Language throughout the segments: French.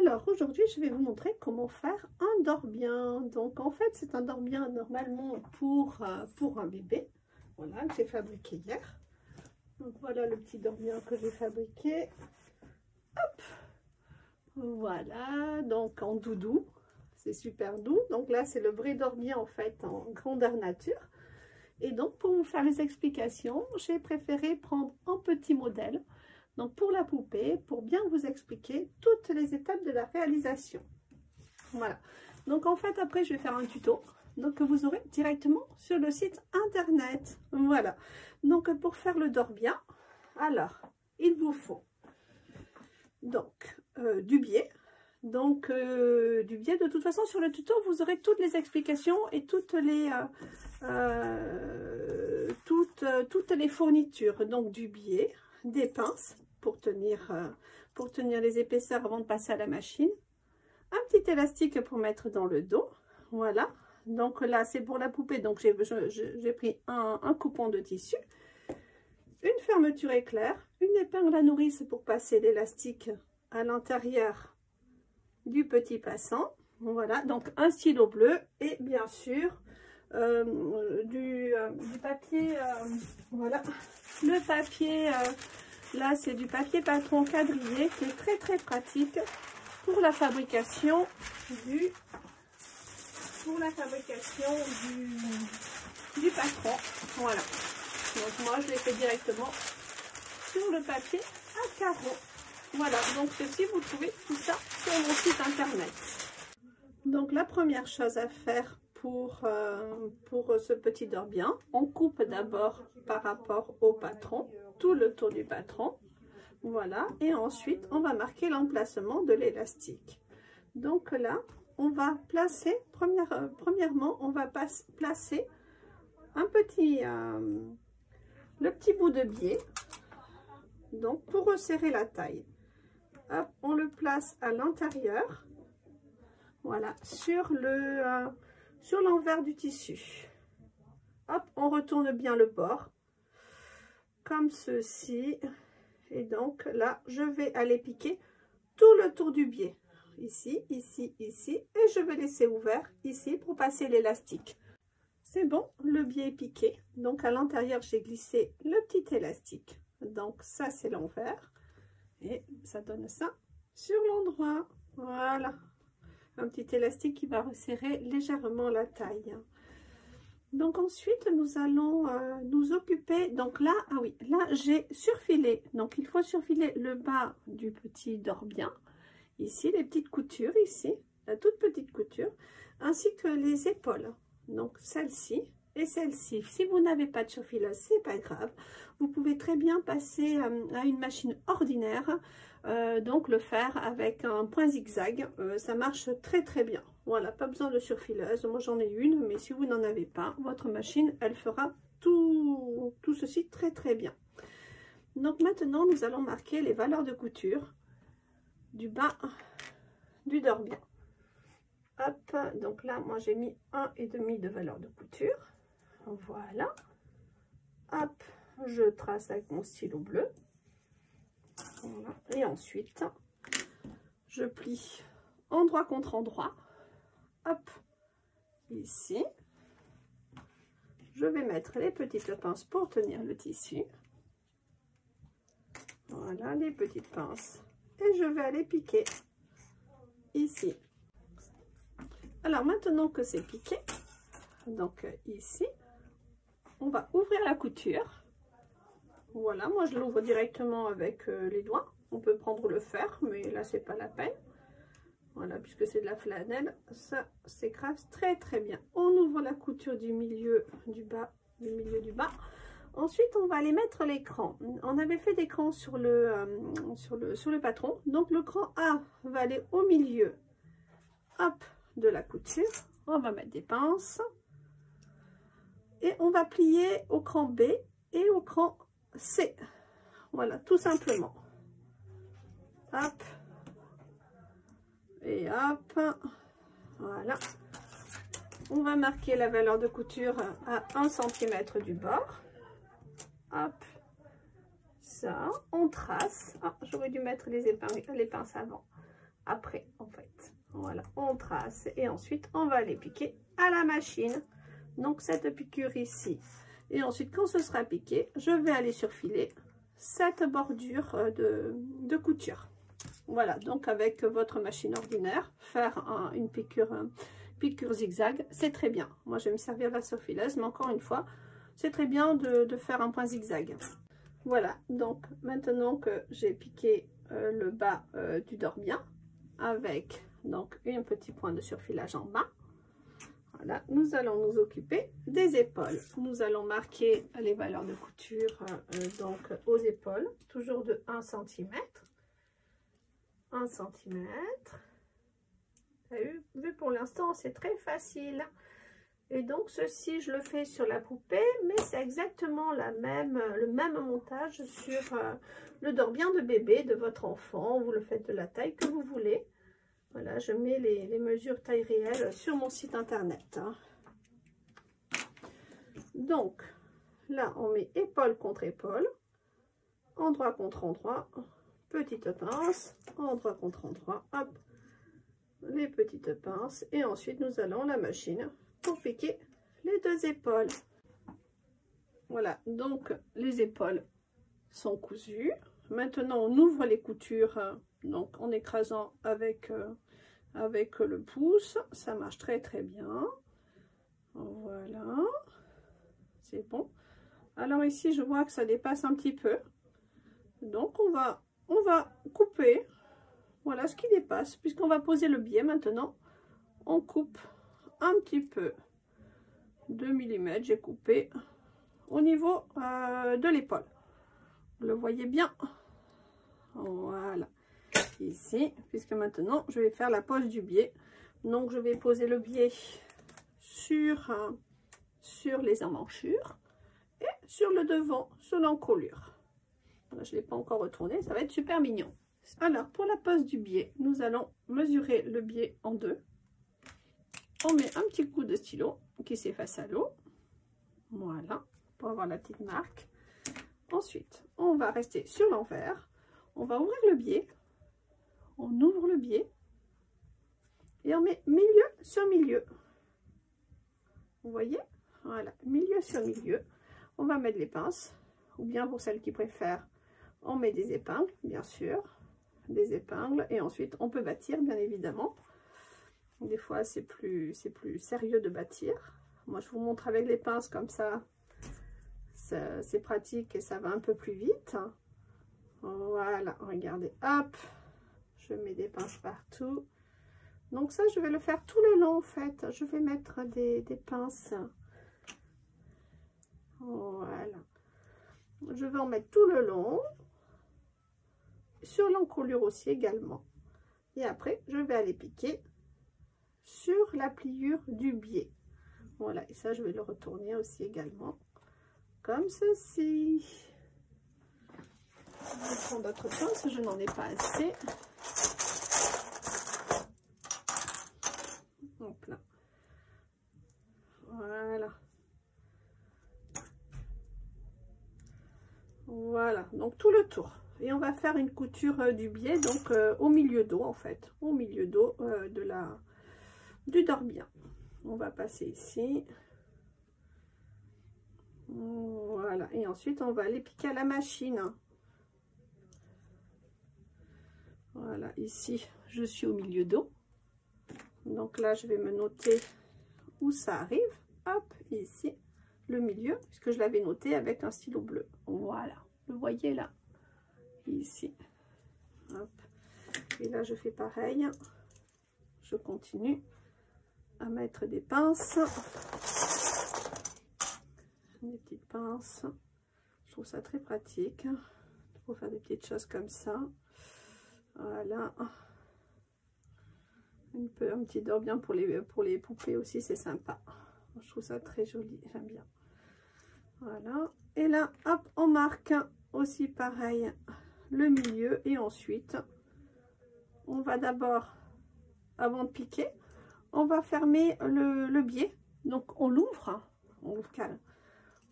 Alors aujourd'hui je vais vous montrer comment faire un dors-bien. Donc en fait c'est un dors-bien normalement pour un bébé, voilà, que j'ai fabriqué hier. Donc voilà le petit dors-bien que j'ai fabriqué. Hop, voilà, donc en doudou, c'est super doux. Donc là c'est le vrai dors-bien en fait en grandeur nature. Et donc pour vous faire les explications, j'ai préféré prendre un petit modèle. Donc pour la poupée, pour bien vous expliquer toutes les étapes de la réalisation. Voilà. Donc en fait après je vais faire un tuto. Donc que vous aurez directement sur le site internet. Voilà. Donc pour faire le dors-bien, alors il vous faut donc du biais. Donc du biais, de toute façon sur le tuto vous aurez toutes les explications et toutes les fournitures. Donc du biais, des pinces pour tenir les épaisseurs avant de passer à la machine, un petit élastique pour mettre dans le dos, voilà. Donc là c'est pour la poupée, donc j'ai pris un coupon de tissu, une fermeture éclair, une épingle à nourrice pour passer l'élastique à l'intérieur du petit passant, voilà. Donc un stylo bleu et bien sûr du papier, voilà, le papier, là c'est du papier patron quadrillé qui est très pratique pour la fabrication du patron, voilà. Donc moi je l'ai fait directement sur le papier à carreaux, voilà. Donc ceci vous trouvez tout ça sur mon site internet. Donc la première chose à faire pour ce petit dors-bien, on coupe d'abord par rapport au patron, tout le tour du patron, voilà, et ensuite on va marquer l'emplacement de l'élastique. Donc là on va placer, premièrement on va placer un petit le petit bout de biais, donc pour resserrer la taille. Hop, on le place à l'intérieur, voilà, sur l'envers du tissu. Hop, on retourne bien le bord, comme ceci. Et donc là, je vais aller piquer tout le tour du biais. Ici, ici, ici. Et je vais laisser ouvert ici pour passer l'élastique. C'est bon, le biais est piqué. Donc à l'intérieur, j'ai glissé le petit élastique. Donc ça, c'est l'envers. Et ça donne ça sur l'endroit. Voilà. Un petit élastique qui va resserrer légèrement la taille. Donc ensuite nous allons nous occuper, donc là, ah oui, là j'ai surfilé, donc il faut surfiler le bas du petit dors-bien, ici les petites coutures, ici, la toute petite couture, ainsi que les épaules, donc celle-ci et celle-ci. Si vous n'avez pas de surfileuse, c'est pas grave, vous pouvez très bien passer à une machine ordinaire, donc le faire avec un point zigzag, ça marche très bien. Voilà, pas besoin de surfileuse, moi j'en ai une, mais si vous n'en avez pas, votre machine elle fera tout ceci très bien. Donc maintenant nous allons marquer les valeurs de couture du bas du dors-bien. Hop, donc là moi j'ai mis 1,5 de valeur de couture, voilà. Hop, je trace avec mon stylo bleu. Voilà. Et ensuite, je plie endroit contre endroit. Hop, ici. Je vais mettre les petites pinces pour tenir le tissu. Voilà, les petites pinces. Et je vais aller piquer ici. Alors, maintenant que c'est piqué, donc ici, on va ouvrir la couture. Voilà, moi je l'ouvre directement avec les doigts. On peut prendre le fer, mais là c'est pas la peine. Voilà, puisque c'est de la flanelle, ça s'écrase très bien. On ouvre la couture du milieu du bas, Ensuite, on va aller mettre l'écran. On avait fait des crans sur le patron. Donc le cran A va aller au milieu, hop, de la couture. On va mettre des pinces. Et on va plier au cran B et au cran C, voilà, tout simplement. Hop et hop, voilà. On va marquer la valeur de couture à 1 cm du bord. Hop, ça, on trace. Ah, j'aurais dû mettre les pinces avant. après en fait. Voilà, on trace et ensuite on va les piquer à la machine. Donc cette piqûre ici. Et ensuite quand ce sera piqué, je vais aller surfiler cette bordure de couture. Voilà, donc avec votre machine ordinaire, faire une piqûre zigzag, c'est très bien. Moi, je vais me servir de la surfileuse, mais encore une fois, c'est très bien de faire un point zigzag. Voilà, donc maintenant que j'ai piqué le bas du dore-bien, avec donc un petit point de surfilage en bas, voilà, nous allons nous occuper des épaules. Nous allons marquer les valeurs de couture donc aux épaules, toujours de 1 cm. 1 cm. Vu pour l'instant, c'est très facile. Et donc, ceci, je le fais sur la poupée, mais c'est exactement le même montage sur le dore-bien de bébé de votre enfant. Vous le faites de la taille que vous voulez. Voilà, je mets les mesures taille réelle sur mon site internet. Donc, là, on met épaule contre épaule, endroit contre endroit. Petite pince, endroit contre endroit, hop, les petites pinces, et ensuite nous allons la machine pour piquer les deux épaules. Voilà, donc les épaules sont cousues. Maintenant on ouvre les coutures, donc en écrasant avec le pouce, ça marche très très bien. Voilà, c'est bon. Alors ici je vois que ça dépasse un petit peu, donc on va couper, voilà ce qui dépasse, puisqu'on va poser le biais maintenant. On coupe un petit peu, 2 mm, j'ai coupé au niveau de l'épaule. Vous le voyez bien, voilà, ici, puisque maintenant je vais faire la pose du biais. Donc je vais poser le biais sur les emmanchures et sur le devant, sur l'encolure. Je ne l'ai pas encore retourné, ça va être super mignon. Alors, pour la pose du biais, nous allons mesurer le biais en deux. On met un petit coup de stylo qui s'efface à l'eau. Voilà, pour avoir la petite marque. Ensuite, on va rester sur l'envers. On va ouvrir le biais. On ouvre le biais. Et on met milieu sur milieu. Vous voyez? Voilà, milieu sur milieu. On va mettre les pinces. Ou bien pour celles qui préfèrent, on met des épingles, bien sûr, des épingles, et ensuite on peut bâtir, bien évidemment. Des fois c'est plus sérieux de bâtir. Moi je vous montre avec les pinces comme ça c'est pratique et ça va un peu plus vite. Voilà, regardez, hop, je mets des pinces partout. Donc ça je vais le faire tout le long en fait. Je vais mettre des pinces. Voilà. Je vais en mettre tout le long, sur l'encolure aussi également. Et après, je vais aller piquer sur la pliure du biais. Voilà, et ça, je vais le retourner aussi également, comme ceci. Je vais prendre d'autres pinces, je n'en ai pas assez. Hop là. Voilà. Voilà, donc tout le tour. Et on va faire une couture du biais, donc au milieu dos en fait, au milieu dos du dore-bien. On va passer ici. Voilà, et ensuite on va aller piquer à la machine. Voilà, ici je suis au milieu dos. Donc là je vais me noter où ça arrive. Hop, ici. Le milieu, puisque je l'avais noté avec un stylo bleu. Voilà, le voyez là, ici. Hop. Et là, je fais pareil. Je continue à mettre des pinces. Des petites pinces. Je trouve ça très pratique pour faire des petites choses comme ça. Voilà. Un petit dore-bien pour les poupées aussi, c'est sympa. Je trouve ça très joli, j'aime bien. Voilà, et là, hop, on marque aussi pareil le milieu, et ensuite, on va d'abord, avant de piquer, on va fermer le biais. Donc, on l'ouvre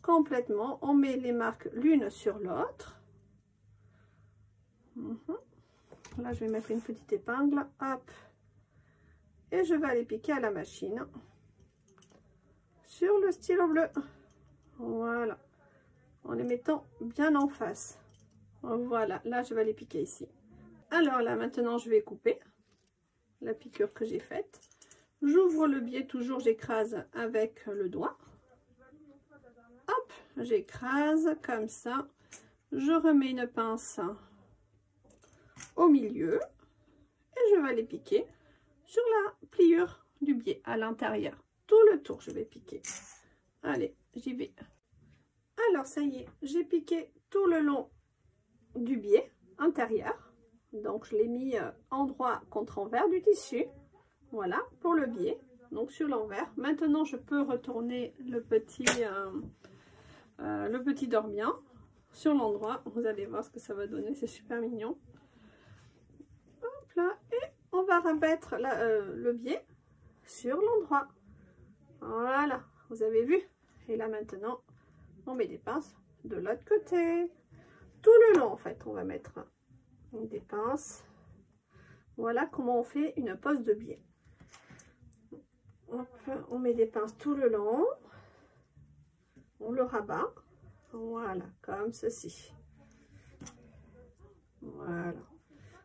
complètement, on met les marques l'une sur l'autre. Là, je vais mettre une petite épingle, hop, et je vais aller piquer à la machine sur le stylo bleu. Voilà, en les mettant bien en face. Voilà, là, je vais aller piquer ici. Alors là, maintenant, je vais couper la piqûre que j'ai faite. J'ouvre le biais, toujours, j'écrase avec le doigt. Hop, j'écrase comme ça. Je remets une pince au milieu et je vais aller piquer sur la pliure du biais à l'intérieur. Tout le tour, je vais piquer. Allez, j'y vais. Alors, ça y est, j'ai piqué tout le long du biais intérieur. Donc, je l'ai mis endroit contre envers du tissu. Voilà, pour le biais. Donc, sur l'envers. Maintenant, je peux retourner le petit dormiant sur l'endroit. Vous allez voir ce que ça va donner. C'est super mignon. Hop là. Et on va remettre le biais sur l'endroit. Voilà. Vous avez vu? Et là, maintenant, on met des pinces de l'autre côté. Tout le long, en fait, on va mettre des pinces. Voilà comment on fait une pose de biais. Hop, on met des pinces tout le long. On le rabat. Voilà, comme ceci. Voilà.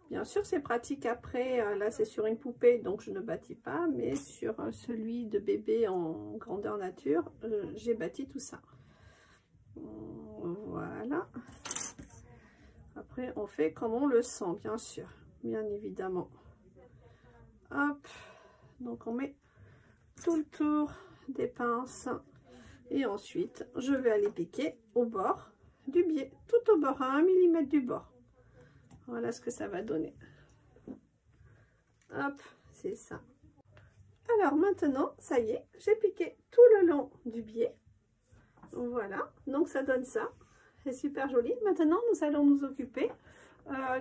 Bien sûr, c'est pratique après. Là, c'est sur une poupée, donc je ne bâtis pas. Mais sur celui de bébé en grandeur nature, j'ai bâti tout ça. Voilà. Après, on fait comme on le sent, bien sûr. Bien évidemment. Hop. Donc, on met tout le tour des pinces. Et ensuite, je vais aller piquer au bord du biais. Tout au bord, à 1 mm du bord. Voilà ce que ça va donner. Hop, c'est ça. Alors, maintenant, ça y est, j'ai piqué tout le long du biais. Voilà, donc ça donne ça. C'est super joli. Maintenant, nous allons nous occuper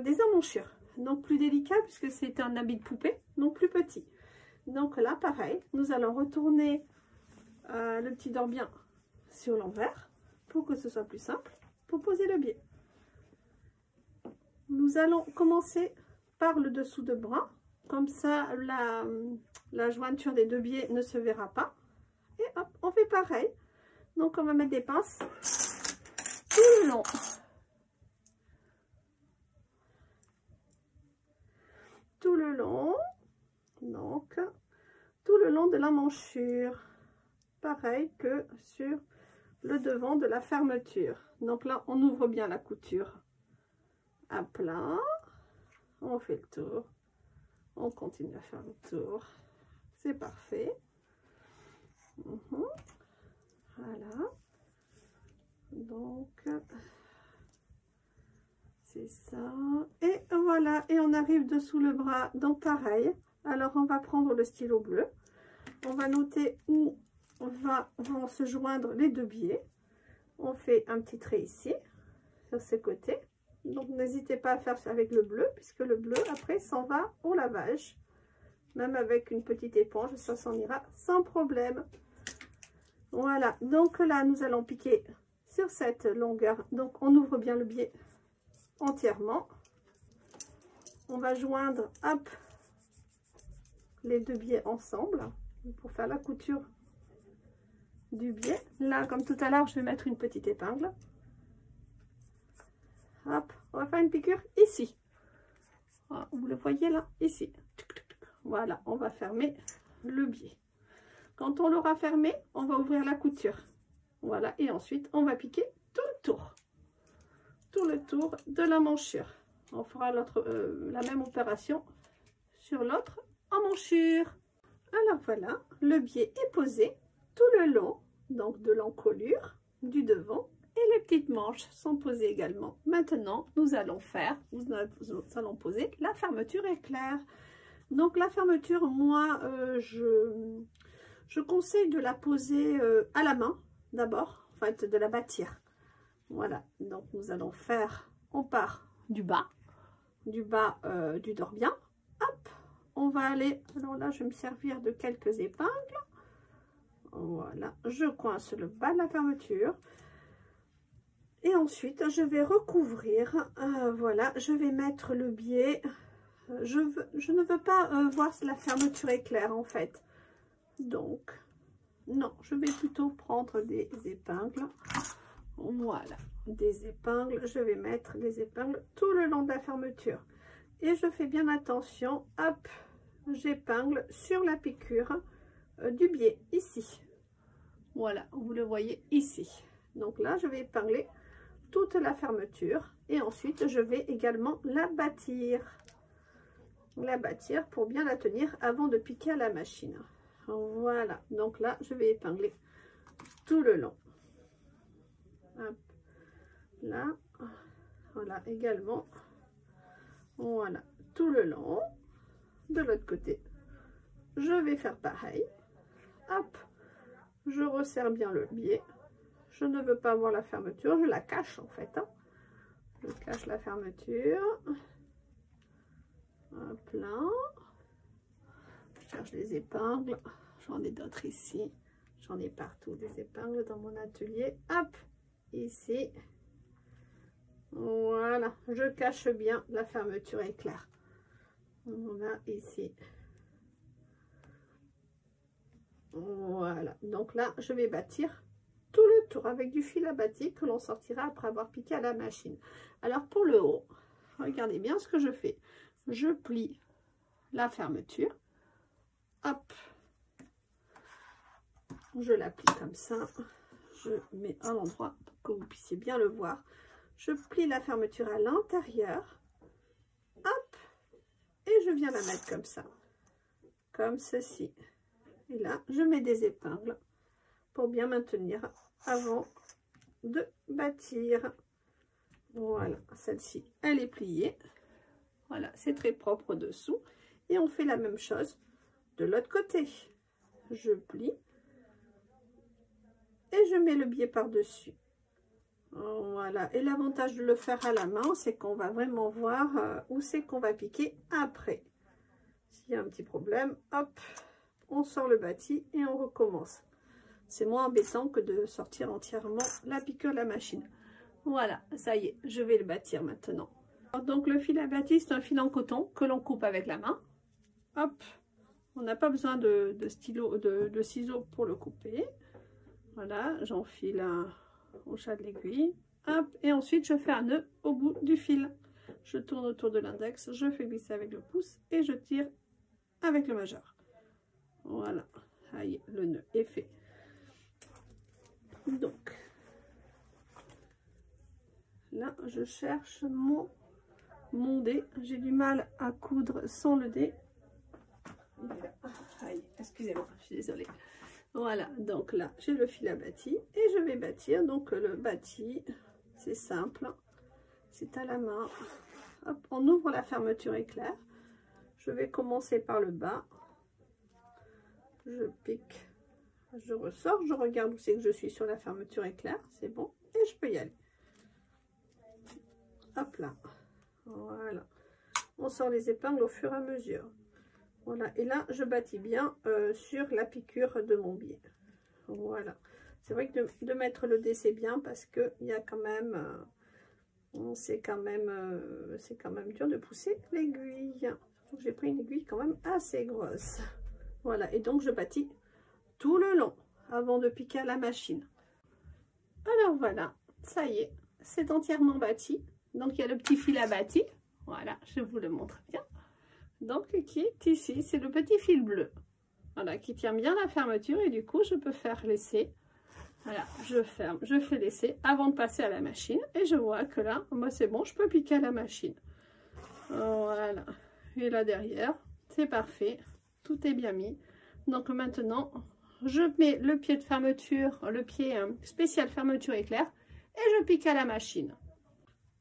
des emmanchures. Donc, plus délicat puisque c'est un habit de poupée, donc plus petit. Donc là, pareil, nous allons retourner le petit dormien sur l'envers pour que ce soit plus simple pour poser le biais. Nous allons commencer par le dessous de bras. Comme ça, la jointure des deux biais ne se verra pas. Et hop, on fait pareil. Donc, on va mettre des pinces tout le long. Tout le long. Donc, tout le long de la manchure. Pareil que sur le devant de la fermeture. Donc là, on ouvre bien la couture à plat. On fait le tour. On continue à faire le tour. C'est parfait. Voilà. Donc, c'est ça. Et voilà. Et on arrive dessous le bras. Donc, pareil. Alors, on va prendre le stylo bleu. On va noter où vont se joindre les deux biais. On fait un petit trait ici, sur ce côté. Donc, n'hésitez pas à faire ça avec le bleu, puisque le bleu, après, s'en va au lavage. Même avec une petite éponge, ça s'en ira sans problème. Voilà, donc là, nous allons piquer sur cette longueur. Donc, on ouvre bien le biais entièrement. On va joindre, hop, les deux biais ensemble pour faire la couture du biais. Là, comme tout à l'heure, je vais mettre une petite épingle. Hop, on va faire une piqûre ici. Vous le voyez là, ici. Voilà, on va fermer le biais. Quand on l'aura fermé, on va ouvrir la couture. Voilà, et ensuite, on va piquer tout le tour. Tout le tour de la manchure. On fera la même opération sur l'autre emmanchure. Alors voilà, le biais est posé tout le long, donc de l'encolure, du devant, et les petites manches sont posées également. Maintenant, nous allons poser la fermeture éclair. Donc la fermeture, moi, je conseille de la poser à la main, d'abord, en fait, de la bâtir. Voilà, donc nous allons faire, on part du bas du dormien. Hop, on va aller, alors là, je vais me servir de quelques épingles. Voilà, je coince le bas de la fermeture. Et ensuite, je vais recouvrir, voilà, je vais mettre le biais je ne veux pas voir si la fermeture est claire en fait. Donc, non, je vais plutôt prendre des épingles. Voilà, des épingles. Je vais mettre les épingles tout le long de la fermeture. Et je fais bien attention, hop, j'épingle sur la piqûre du biais, ici. Voilà, vous le voyez ici. Donc là, je vais épingler toute la fermeture. Et ensuite, je vais également la bâtir. La bâtir pour bien la tenir avant de piquer à la machine. Voilà, donc là, je vais épingler tout le long. Hop. Là, voilà, également. Voilà, tout le long. De l'autre côté, je vais faire pareil. Hop, je resserre bien le biais. Je ne veux pas voir la fermeture, je la cache en fait. Hein. Je cache la fermeture. Hop là. Je cherche les épingles. J'en ai d'autres ici. J'en ai partout des épingles dans mon atelier. Hop, ici. Voilà, je cache bien la fermeture éclair. Voilà, ici. Voilà, donc là, je vais bâtir tout le tour avec du fil à bâtir que l'on sortira après avoir piqué à la machine. Alors, pour le haut, regardez bien ce que je fais. Je plie la fermeture. Hop. Je la plie comme ça. Je mets à l'endroit pour que vous puissiez bien le voir. Je plie la fermeture à l'intérieur. Hop. Et je viens la mettre comme ça. Comme ceci. Et là, je mets des épingles pour bien maintenir avant de bâtir. Voilà, celle-ci, elle est pliée. Voilà, c'est très propre dessous. Et on fait la même chose de l'autre côté. Je plie et je mets le biais par-dessus. Voilà, et l'avantage de le faire à la main, c'est qu'on va vraiment voir où c'est qu'on va piquer après. S'il y a un petit problème, hop, on sort le bâti et on recommence. C'est moins embêtant que de sortir entièrement la piqûre de la machine. Voilà, ça y est, je vais le bâtir maintenant. Alors, donc le fil à bâtir, c'est un fil en coton que l'on coupe avec la main. Hop, on n'a pas besoin de stylo, de ciseaux pour le couper. Voilà, j'enfile au chat de l'aiguille. Hop, et ensuite je fais un nœud au bout du fil. Je tourne autour de l'index, je fais glisser avec le pouce et je tire avec le majeur. Voilà, ça y est, le nœud est fait. Donc, là, je cherche mon dé. J'ai du mal à coudre sans le dé. Excusez-moi, je suis désolée. Voilà, donc là, j'ai le fil à bâti et je vais bâtir. Donc, le bâti, c'est simple, c'est à la main. Hop, on ouvre la fermeture éclair. Je vais commencer par le bas. Je pique, je ressors, je regarde où c'est que je suis sur la fermeture éclair, c'est bon, et je peux y aller. Hop là, voilà. On sort les épingles au fur et à mesure. Voilà, et là, je bâtis bien sur la piqûre de mon biais. Voilà. C'est vrai que de mettre le dé, c'est bien parce qu'il y a quand même... c'est quand même dur de pousser l'aiguille. Surtout que j'ai pris une aiguille quand même assez grosse. Voilà, et donc je bâtis tout le long avant de piquer à la machine. Alors voilà, ça y est, c'est entièrement bâti. Donc il y a le petit fil à bâti. Voilà, je vous le montre bien. Donc qui est ici, c'est le petit fil bleu. Voilà, qui tient bien la fermeture et du coup je peux faire l'essai. Voilà, je ferme, je fais l'essai avant de passer à la machine et je vois que là, moi c'est bon, je peux piquer à la machine. Voilà, et là derrière, c'est parfait, tout est bien mis. Donc maintenant, je mets le pied de fermeture, le pied spécial fermeture éclair et je pique à la machine.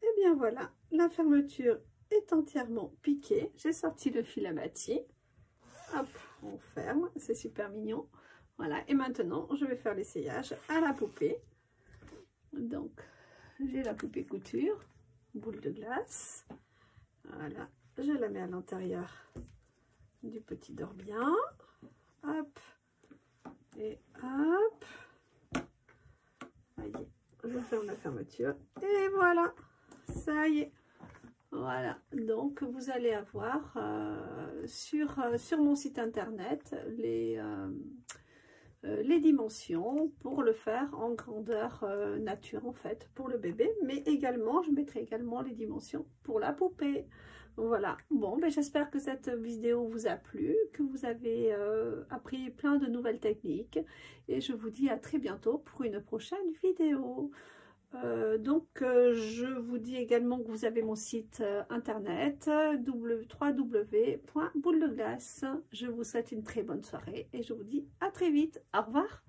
Et bien voilà, la fermeture est entièrement piquée. J'ai sorti le fil à bâti. Hop, on ferme, c'est super mignon. Voilà, et maintenant, je vais faire l'essayage à la poupée. Donc, j'ai la poupée couture, boule de glace. Voilà, je la mets à l'intérieur du petit dore-bien. Hop, et hop. Ça y est, je ferme la fermeture. Et voilà, ça y est. Voilà, donc vous allez avoir sur mon site internet les dimensions pour le faire en grandeur nature en fait pour le bébé, mais également je mettrai également les dimensions pour la poupée. Voilà, bon, ben, j'espère que cette vidéo vous a plu, que vous avez appris plein de nouvelles techniques et je vous dis à très bientôt pour une prochaine vidéo. Je vous dis également que vous avez mon site internet www.bouledeglace. Je vous souhaite une très bonne soirée et je vous dis à très vite. Au revoir.